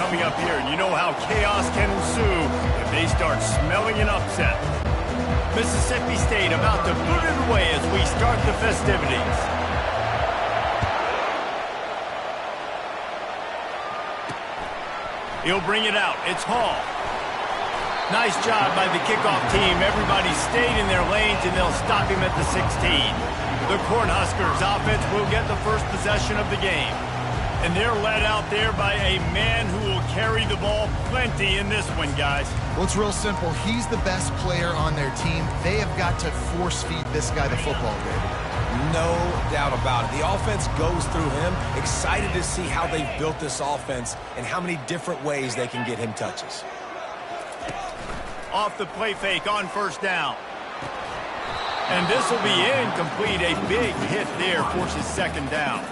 coming up here, and you know how chaos can ensue if they start smelling an upset. Mississippi State about to put it away as we start the festivities. He'll bring it out. It's Hall. Nice job by the kickoff team. Everybody stayed in their lanes, and they'll stop him at the 16. The Cornhuskers offense will get the first possession of the game. And they're led out there by a man who will carry the ball plenty in this one, guys. Well, it's real simple. He's the best player on their team. They have got to force-feed this guy the football, David. No doubt about it. The offense goes through him. Excited to see how they've built this offense and how many different ways they can get him touches. Off the play fake on first down. And this will be incomplete. A big hit there forces second down.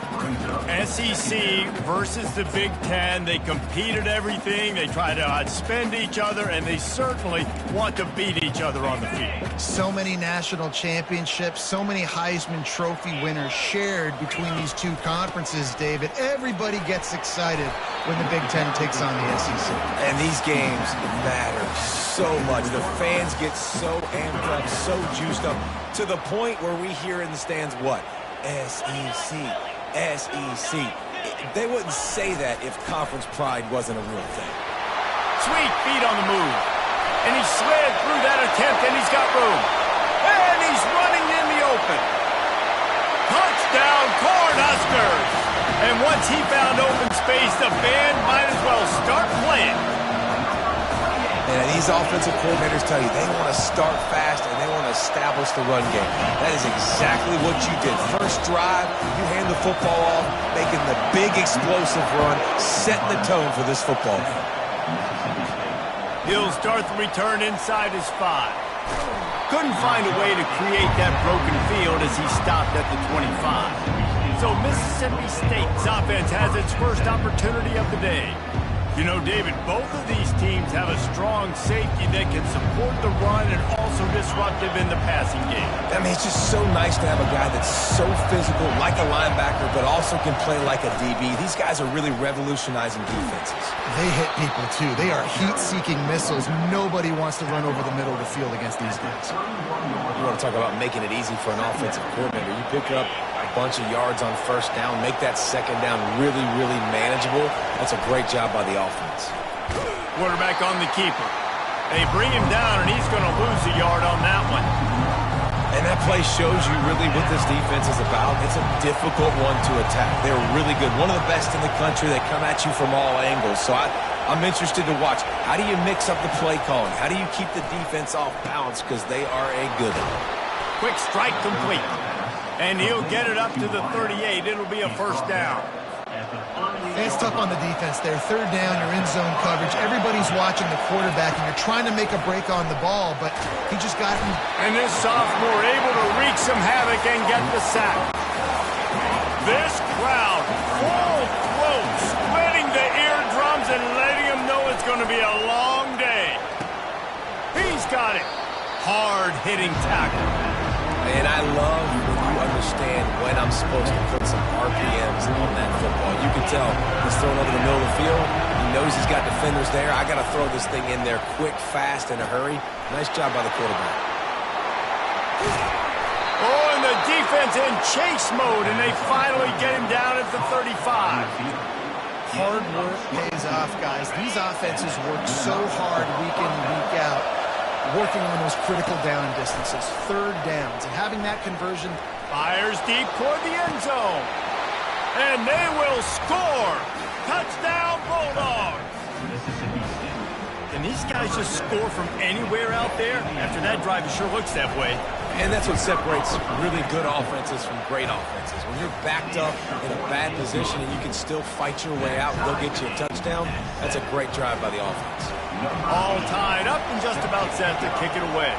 SEC versus the Big Ten. They competed everything. They try to outspend each other, and they certainly want to beat each other on the field. So many national championships, so many Heisman Trophy winners shared between these two conferences, David. Everybody gets excited when the Big Ten takes on the SEC. And these games matter so much. The fans get so amped up, so juiced up, to the point where we hear in the stands what? SEC. SEC. They wouldn't say that if conference pride wasn't a real thing. Sweet feet on the move. And he slid through that attempt, and he's got room. And he's running in the open. Touchdown, Cornhuskers! And once he found open space, the band might as well start playing. And these offensive coordinators tell you they want to start fast and they want to establish the run game. That is exactly what you did. First drive, you hand the football off, making the big explosive run, setting the tone for this football game. He'll start the return inside his 5. Couldn't find a way to create that broken field as he stopped at the 25. So Mississippi State's offense has its first opportunity of the day. You know, David, both of these teams have a strong safety that can support the run and also disruptive in the passing game. I mean, it's just so nice to have a guy that's so physical, like a linebacker, but also can play like a DB. These guys are really revolutionizing defenses. They hit people, too. They are heat-seeking missiles. Nobody wants to run over the middle of the field against these guys. You want to talk about making it easy for an offensive coordinator. You pick up a bunch of yards on first down, make that second down really, really manageable. That's a great job by the offense. Quarterback on the keeper. They bring him down, and he's going to lose a yard on that one. And that play shows you really what this defense is about. It's a difficult one to attack. They're really good. One of the best in the country. They come at you from all angles. So I'm interested to watch. How do you mix up the play calling? How do you keep the defense off balance? Because they are a good one. Quick strike complete. And he'll get it up to the 38. It'll be a first down. It's tough on the defense there. Third down, you're in zone coverage. Everybody's watching the quarterback, and you're trying to make a break on the ball, but he just got him. And this sophomore able to wreak some havoc and get the sack. This crowd, full throat, splitting the eardrums and letting them know it's going to be a long day. He's got it. Hard-hitting tackle. And I love when you understand when I'm supposed to put some RPMs on that football. You can tell he's throwing over the middle of the field. He knows he's got defenders there. I got to throw this thing in there quick, fast, in a hurry. Nice job by the quarterback. Oh, and the defense in chase mode, and they finally get him down at the 35. Hard work pays off, guys. These offenses work so hard week in and week out, working on those critical down distances, third downs, and having that conversion. Fires deep toward the end zone. And they will score. Touchdown, Bulldogs. And these guys just score from anywhere out there. After that drive, it sure looks that way. And that's what separates really good offenses from great offenses. When you're backed up in a bad position and you can still fight your way out and go get you a touchdown, that's a great drive by the offense. All tied up and just about set to kick it away.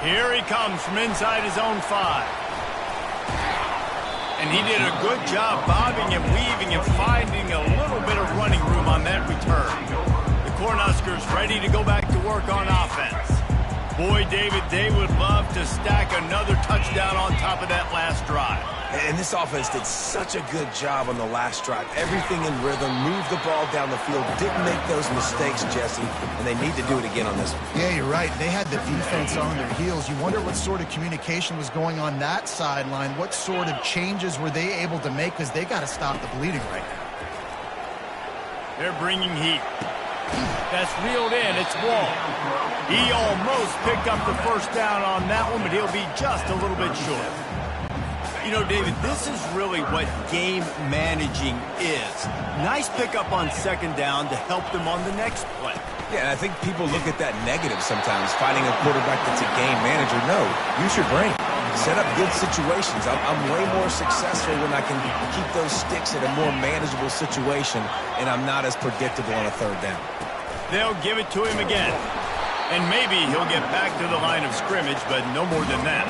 Here he comes from inside his own 5. And he did a good job bobbing and weaving and finding a little bit of running room on that return. The Cornhuskers ready to go back to work on offense. Boy, David, they would love to stack another touchdown on top of that last drive. And this offense did such a good job on the last drive. Everything in rhythm, moved the ball down the field, didn't make those mistakes, Jesse, and they need to do it again on this one. Yeah, you're right. They had the defense on their heels. You wonder what sort of communication was going on that sideline. What sort of changes were they able to make, because they got to stop the bleeding right now. They're bringing heat. That's reeled in. It's Wall. He almost picked up the first down on that one, but he'll be just a little bit short. You know, David, this is really what game managing is. Nice pickup on second down to help them on the next play. Yeah, and I think people look at that negative sometimes, finding a quarterback that's a game manager. No, use your brain. Set up good situations. I'm way more successful when I can keep those sticks at a more manageable situation, and I'm not as predictable on a third down. They'll give it to him again. And maybe he'll get back to the line of scrimmage, but no more than that.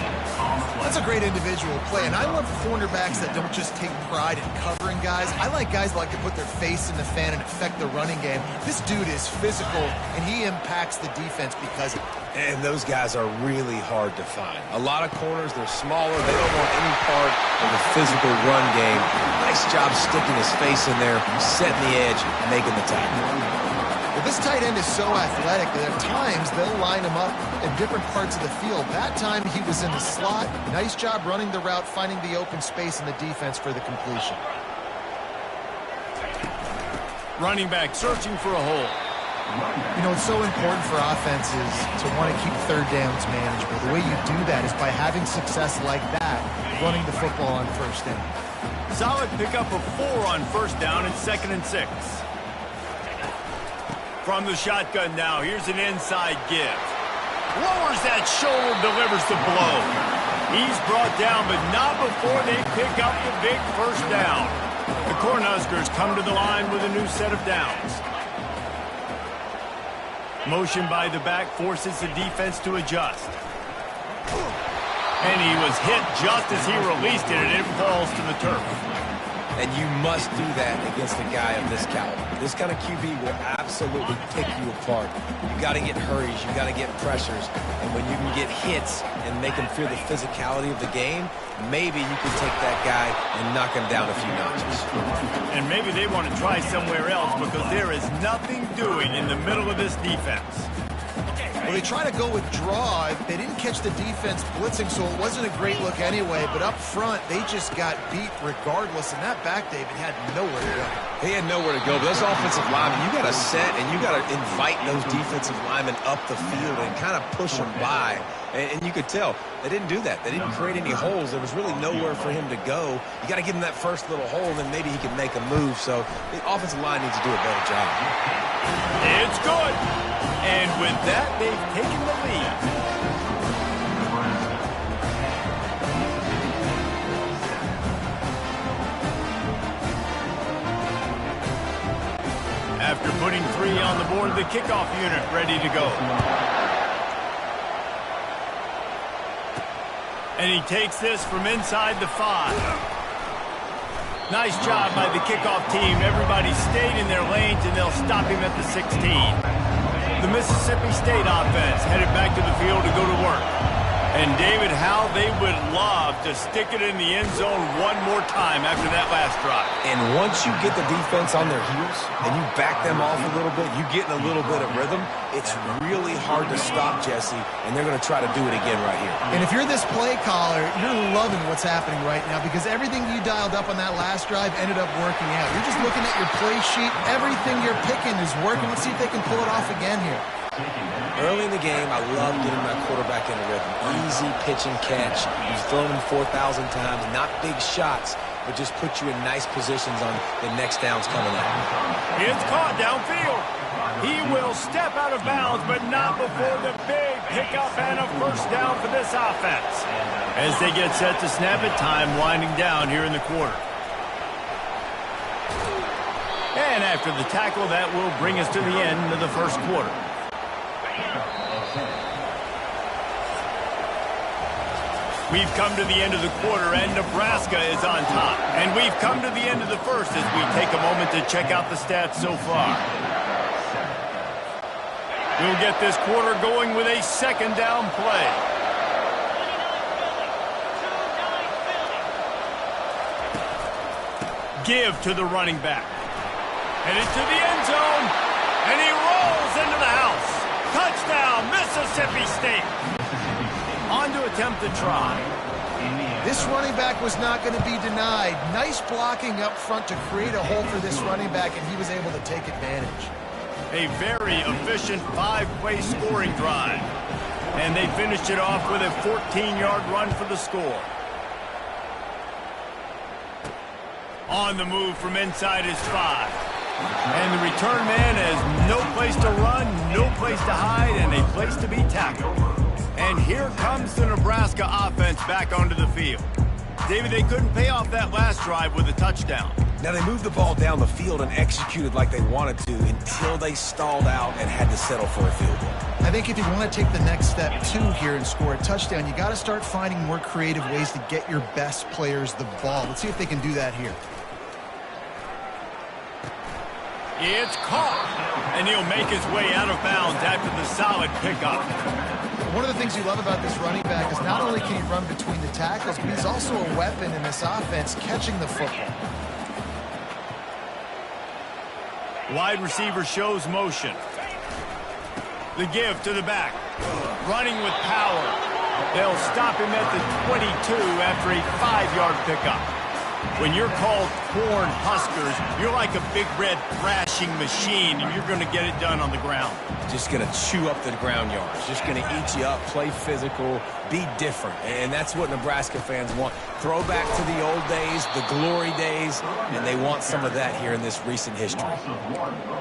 That's a great individual play, and I love cornerbacks that don't just take pride in covering guys. I like guys that like to put their face in the fan and affect the running game. This dude is physical, and he impacts the defense because of it. And those guys are really hard to find. A lot of corners, they're smaller. They don't want any part of the physical run game. Nice job sticking his face in there, setting the edge, making the tackle. Well, this tight end is so athletic that at times they'll line him up in different parts of the field. That time he was in the slot. Nice job running the route, finding the open space in the defense for the completion. Running back searching for a hole. You know, it's so important for offenses to want to keep third downs manageable. The way you do that is by having success like that, running the football on first down. Solid pickup of 4 on first down and 2nd and 6. From the shotgun now, here's an inside give. Lowers that shoulder, delivers the blow. He's brought down, but not before they pick up the big first down. The Cornhuskers come to the line with a new set of downs. Motion by the back forces the defense to adjust. And he was hit just as he released it, and it falls to the turf. And you must do that against a guy of this caliber. This kind of QB will absolutely pick you apart. You got to get hurries. You got to get pressures. And when you can get hits and make him feel the physicality of the game, maybe you can take that guy and knock him down a few notches. And maybe they want to try somewhere else because there is nothing doing in the middle of this defense. Well, they try to go with draw. They didn't catch the defense blitzing, so it wasn't a great look anyway. But up front, they just got beat regardless. And that back, David, had nowhere to go. He had nowhere to go. But those offensive linemen, you got to set and you got to invite those defensive linemen up the field and kind of push them by. And you could tell they didn't do that. They didn't create any holes. There was really nowhere for him to go. You got to give him that first little hole, and then maybe he can make a move. So the offensive line needs to do a better job. It's good. And with that, they've taken the lead. After putting 3 on the board, the kickoff unit ready to go. And he takes this from inside the 5. Nice job by the kickoff team. Everybody stayed in their lanes, and they'll stop him at the 16. The Mississippi State offense headed back to the field to go to work. And David, how they would love to stick it in the end zone one more time after that last drive. And once you get the defense on their heels and you back them off a little bit, you get in a little bit of rhythm, it's really hard to stop, Jesse, and they're going to try to do it again right here. And if you're this play caller, you're loving what's happening right now because everything you dialed up on that last drive ended up working out. You're just looking at your play sheet. Everything you're picking is working. Let's see if they can pull it off again here. Early in the game, I love getting my quarterback in a rhythm. Easy pitch and catch. You've thrown him 4,000 times. Not big shots, but just put you in nice positions on the next downs coming up. It's caught downfield. He will step out of bounds, but not before the big pickup and a first down for this offense. As they get set to snap it, time winding down here in the quarter. And after the tackle, that will bring us to the end of the first quarter. We've come to the end of the quarter, and Nebraska is on top. And we've come to the end of the first as we take a moment to check out the stats so far. We'll get this quarter going with a second down play. Give to the running back. Headed to the end zone, and he rolls into the house. Touchdown, Mississippi State. On to attempt the try. This running back was not going to be denied. Nice blocking up front to create a hole for this running back, and he was able to take advantage. A very efficient 5-play scoring drive. And they finished it off with a 14-yard run for the score. On the move from inside his 5. And the return man has no place to run, no place to hide, and a place to be tackled. And here comes the Nebraska offense back onto the field. David, they couldn't pay off that last drive with a touchdown. Now, they moved the ball down the field and executed like they wanted to until they stalled out and had to settle for a field goal. I think if you want to take the next step, too, here and score a touchdown, you got to start finding more creative ways to get your best players the ball. Let's see if they can do that here. It's caught, and he'll make his way out of bounds after the solid pickup. One of the things you love about this running back is not only can he run between the tackles, but he's also a weapon in this offense catching the football. Wide receiver shows motion. The give to the back. Running with power. They'll stop him at the 22 after a 5-yard pickup. When you're called Corn Huskers, you're like a big red thrashing machine, and you're going to get it done on the ground. Just going to chew up the ground yards. Just going to eat you up, play physical, be different. And that's what Nebraska fans want. Throwback to the old days, the glory days, and they want some of that here in this recent history.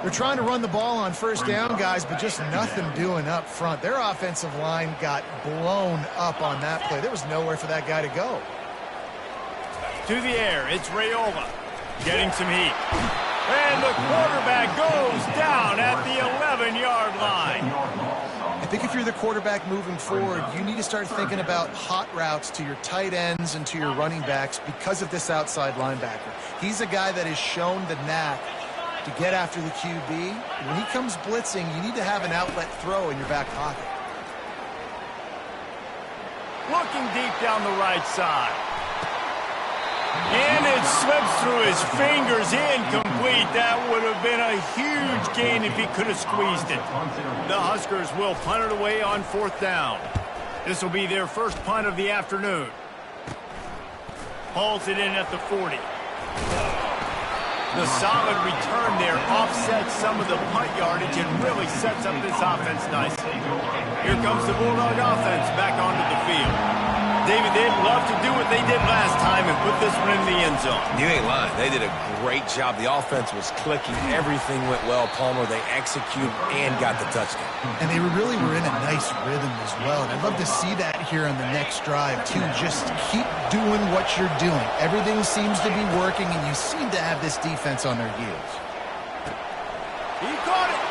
They're trying to run the ball on first down, guys, but just nothing doing up front. Their offensive line got blown up on that play. There was nowhere for that guy to go. To the air, it's Raiola getting some heat. And the quarterback goes down at the 11-yard line. I think if you're the quarterback moving forward, you need to start thinking about hot routes to your tight ends and to your running backs because of this outside linebacker. He's a guy that has shown the knack to get after the QB. When he comes blitzing, you need to have an outlet throw in your back pocket. Looking deep down the right side. And it slips through his fingers, incomplete. That would have been a huge gain if he could have squeezed it. The Huskers will punt it away on 4th down. This will be their first punt of the afternoon. Hauls it in at the 40. The solid return there offsets some of the punt yardage and really sets up this offense nicely. Here comes the Bulldog offense back onto the field. David, they'd love to do what they did last time and put this one in the end zone. You ain't lying. They did a great job. The offense was clicking. Everything went well. Palmer, they executed and got the touchdown. And they really were in a nice rhythm as well. And I'd love to see that here on the next drive, too. Just keep doing what you're doing. Everything seems to be working, and you seem to have this defense on their heels. He caught it,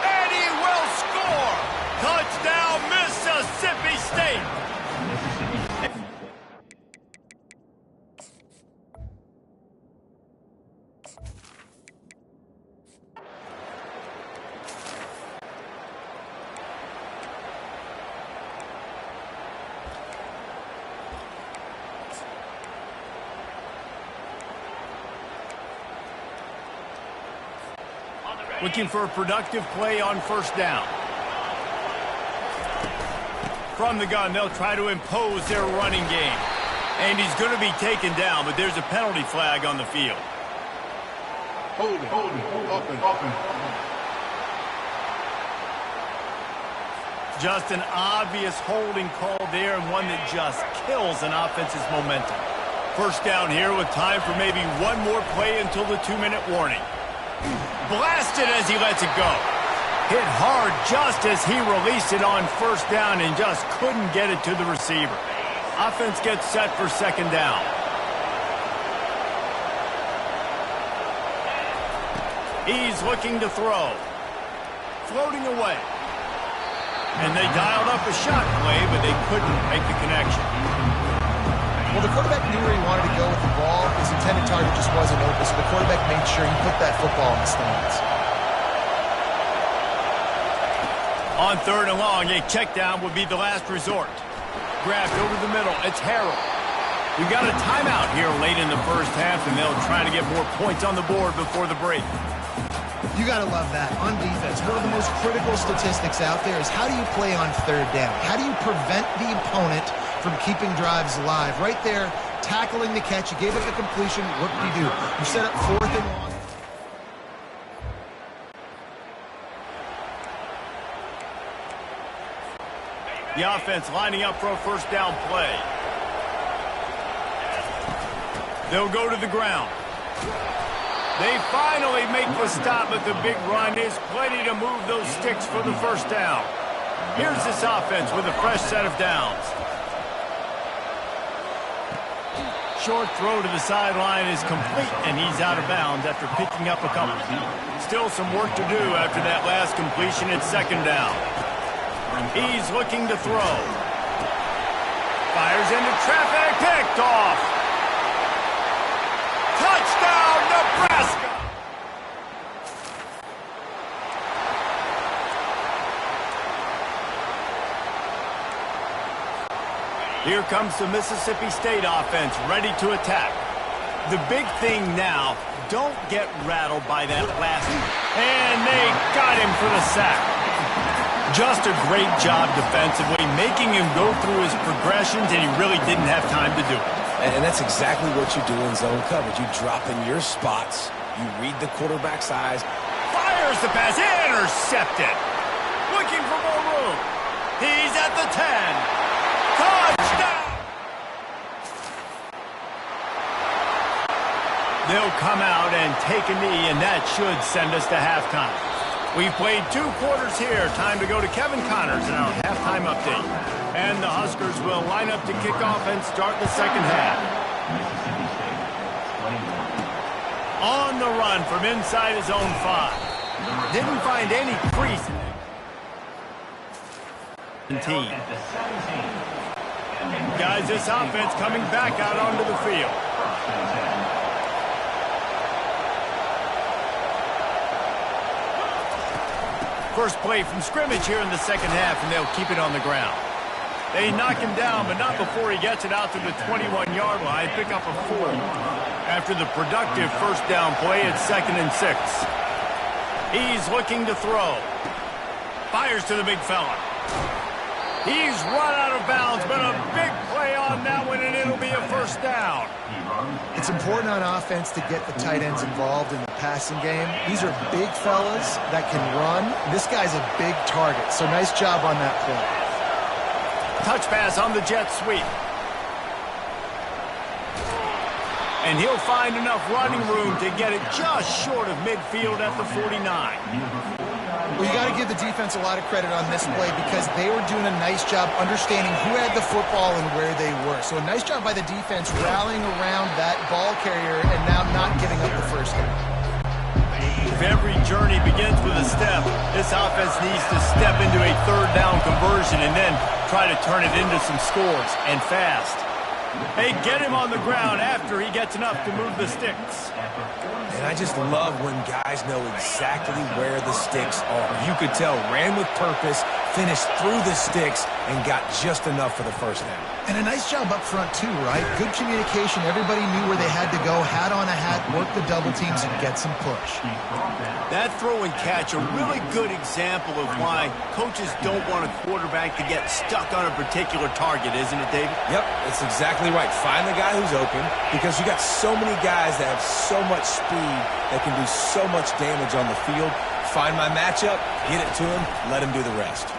and he will score. Touchdown, Mississippi State. Looking for a productive play on 1st down. From the gun, they'll try to impose their running game. And he's going to be taken down, but there's a penalty flag on the field. Holding, open. Just an obvious holding call there, and one that just kills an offense's momentum. 1st down here with time for maybe one more play until the 2-minute warning. Blasted as he lets it go. Hit hard just as he released it on 1st down and just couldn't get it to the receiver. Offense gets set for 2nd down. He's looking to throw. Floating away. And they dialed up a shot play, but they couldn't make the connection. Well, the quarterback knew where he wanted to go with the ball. His intended target just wasn't open, so the quarterback made sure he put that football in the stands. On 3rd and long, a check down would be the last resort. Grabbed over the middle. It's Harrell. We've got a timeout here late in the first half, and they'll try to get more points on the board before the break. You got to love that. On defense, one of the most critical statistics out there is how do you play on 3rd down? How do you prevent the opponent from keeping drives alive? Right there, tackling the catch. You gave up the completion. What did you do? You set up 4th and long. The offense lining up for a first down play. They'll go to the ground. They finally make the stop, but the big run is plenty to move those sticks for the first down. Here's this offense with a fresh set of downs. Short throw to the sideline is complete, and he's out of bounds after picking up a couple. Still some work to do after that last completion at 2nd down. He's looking to throw. Fires into traffic, picked off. Touchdown, Nebraska! Here comes the Mississippi State offense, ready to attack. The big thing now, don't get rattled by that last. And they got him for the sack. Just a great job defensively, making him go through his progressions, and he really didn't have time to do it. And that's exactly what you do in zone coverage. You drop in your spots, you read the quarterback's eyes. Fires the pass, intercepted. Looking for more room. He's at the 10. Touchdown! They'll come out and take a knee, and that should send us to halftime. We've played 2 quarters here. Time to go to Kevin Connors and our halftime update. And the Huskers will line up to kick off and start the second half. On the run from inside his own 5. Didn't find any crease in team. Guys, this offense coming back out onto the field. First play from scrimmage here in the second half, and they'll keep it on the ground. They knock him down, but not before he gets it out to the 21-yard line. Pick up a 4. After the productive first down play, it's 2nd and 6. He's looking to throw. Fires to the big fella. He's run out of bounds, but a big play on that one, and it'll be a first down. It's important on offense to get the tight ends involved in the passing game. These are big fellas that can run. This guy's a big target, so nice job on that play. Touch pass on the jet sweep. And he'll find enough running room to get it just short of midfield at the 49. Well, you got to give the defense a lot of credit on this play because they were doing a nice job understanding who had the football and where they were. So a nice job by the defense rallying around that ball carrier and now not giving up the first down. If every journey begins with a step, this offense needs to step into a 3rd down conversion and then try to turn it into some scores, and fast. They get him on the ground after he gets enough to move the sticks. And I just love when guys know exactly where the sticks are. You could tell, ran with purpose, finished through the sticks, and got just enough for the first down. And a nice job up front, too, right? Good communication. Everybody knew where they had to go, hat on a hat, work the double teams, and get some push. That throw and catch, a really good example of why coaches don't want a quarterback to get stuck on a particular target, isn't it, David? Yep, that's exactly right. Find the guy who's open because you got so many guys that have so much speed that can do so much damage on the field. Find my matchup, get it to him, let him do the rest.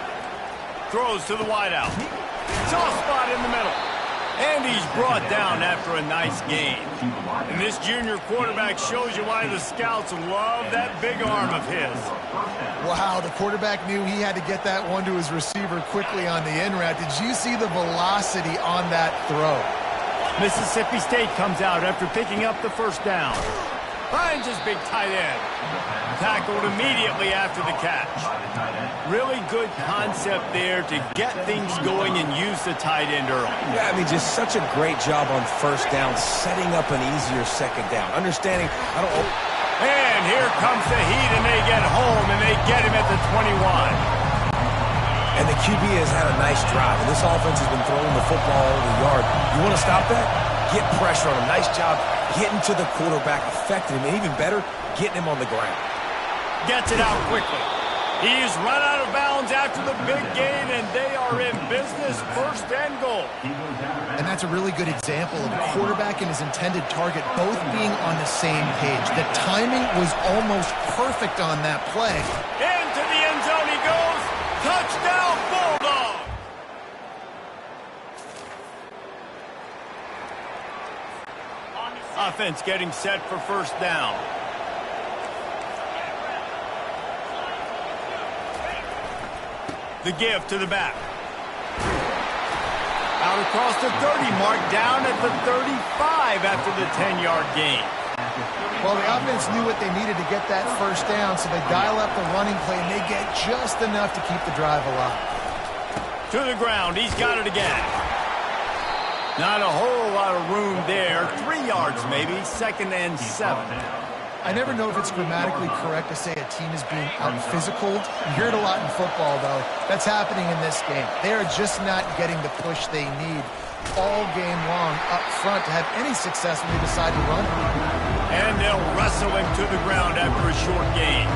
Throws to the wideout. Soft spot in the middle. And he's brought down after a nice gain. And this junior quarterback shows you why the scouts love that big arm of his. Wow, the quarterback knew he had to get that one to his receiver quickly on the in route. Did you see the velocity on that throw? Mississippi State comes out after picking up the first down. Finds his big tight end. Tackled immediately after the catch. Really good concept there to get things going and use the tight end early. Yeah, I mean, just such a great job on first down, setting up an easier second down. Understanding, And here comes the heat, and they get home, and they get him at the 21. And the QB has had a nice drive, and this offense has been throwing the football over the yard. You want to stop that? Get pressure on him. Nice job getting to the quarterback, affecting him, and even better, getting him on the ground. Gets it out quickly. He's run out of bounds after the big gain, and they are in business, 1st and goal. And that's a really good example of a quarterback and his intended target both being on the same page. The timing was almost perfect on that play. Into the end zone he goes. Touchdown, Bulldog! Offense getting set for 1st down. The give to the back. Out across the 30 mark, down at the 35 after the 10-yard gain. Well, the offense knew what they needed to get that 1st down, so they dial up the running play, and they get just enough to keep the drive alive. To the ground, he's got it again. Not a whole lot of room there. 3 yards maybe, 2nd and 7. I never know if it's grammatically correct to say a team is being out-physicaled. You hear it a lot in football, though. That's happening in this game. They are just not getting the push they need all game long up front to have any success when they decide to run it. And they'll wrestle him to the ground after a short gain.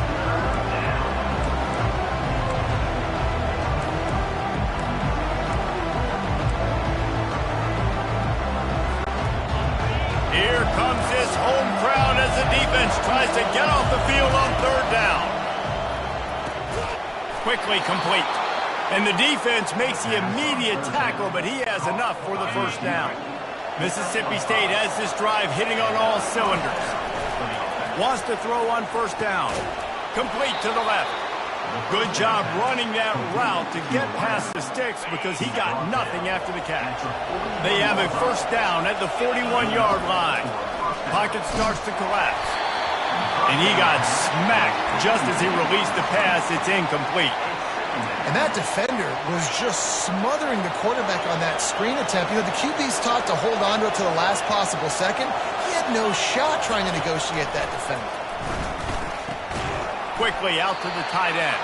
Here comes his home crowd as the defense tries to get off the field on 3rd down. Quickly complete. And the defense makes the immediate tackle, but he has enough for the 1st down. Mississippi State has this drive hitting on all cylinders. Wants to throw on 1st down. Complete to the left. Good job running that route to get past the sticks because he got nothing after the catch. They have a 1st down at the 41-yard line. Pocket starts to collapse. And he got smacked just as he released the pass. It's incomplete. And that defender was just smothering the quarterback on that screen attempt. You know, the QB's taught to hold on to it to the last possible second. He had no shot trying to negotiate that defender. Quickly out to the tight end.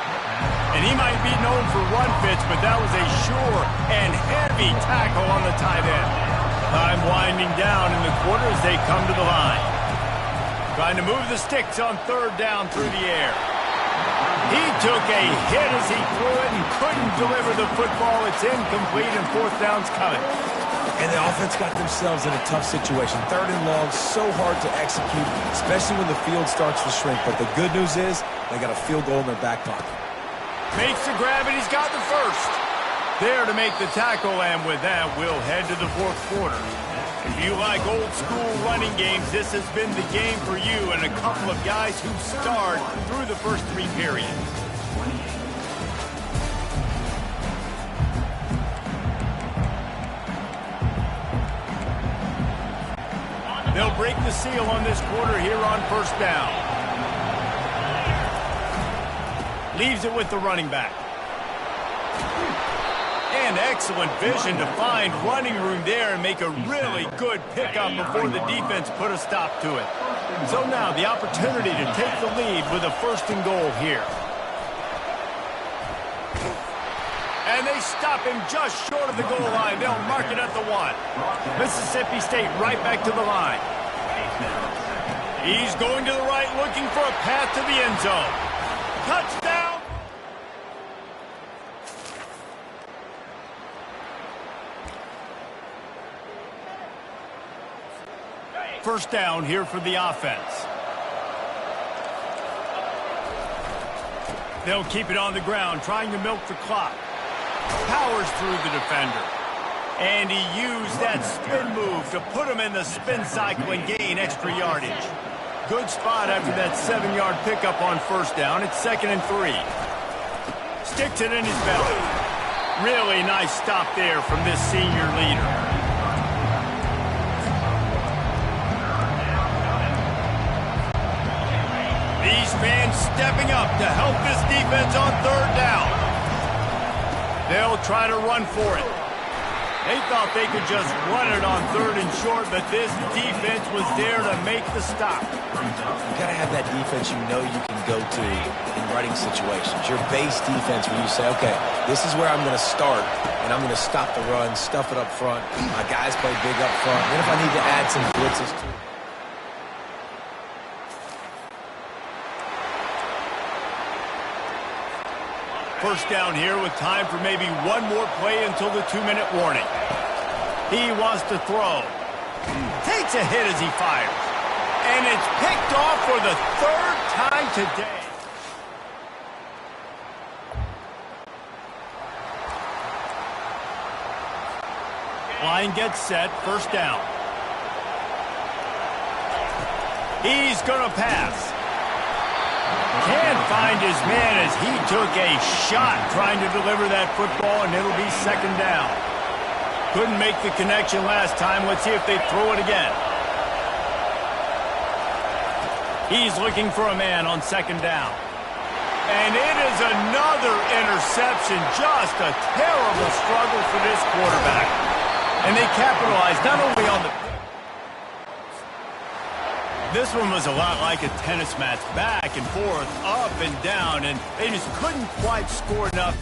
And he might be known for run fits, but that was a sure and heavy tackle on the tight end. Time winding down in the quarter as they come to the line. Trying to move the sticks on 3rd down through the air. He took a hit as he threw it and couldn't deliver the football. It's incomplete and 4th down's coming. And the offense got themselves in a tough situation. 3rd and long, so hard to execute, especially when the field starts to shrink. But the good news is they got a field goal in their back pocket. Makes the grab, and he's got the 1st. There to make the tackle, and with that, we'll head to the 4th quarter. If you like old-school running games, this has been the game for you and a couple of guys who starred through the first 3 periods. They'll break the seal on this quarter here on 1st down. Leaves it with the running back. And excellent vision to find running room there and make a really good pickup before the defense put a stop to it. So now the opportunity to take the lead with a 1st and goal here. And they stop him just short of the goal line. They'll mark it at the 1. Mississippi State right back to the line. He's going to the right, looking for a path to the end zone. Touchdown! First down here for the offense. They'll keep it on the ground, trying to milk the clock. Powers through the defender. And he used that spin move to put him in the spin cycle and gain extra yardage. Good spot after that 7-yard pickup on 1st down. It's 2nd and 3. Sticks it in his belly. Really nice stop there from this senior leader. These fans stepping up to help this defense on 3rd down. They'll try to run for it. They thought they could just run it on 3rd and short, but this defense was there to make the stop. You got to have that defense you know you can go to in running situations. Your base defense where you say, okay, this is where I'm going to start, and I'm going to stop the run, stuff it up front. My guys play big up front. Then if I need to add some blitzes to it. First down here with time for maybe one more play until the 2-minute warning. He wants to throw. Takes a hit as he fires. And it's picked off for the 3rd time today. Line gets set. First down. He's going to pass. Can't find his man as he took a shot trying to deliver that football, and it'll be 2nd down. Couldn't make the connection last time. Let's see if they throw it again. He's looking for a man on 2nd down. And it is another interception. Just a terrible struggle for this quarterback. And they capitalized not only on the... This one was a lot like a tennis match, back and forth, up and down, and they just couldn't quite score enough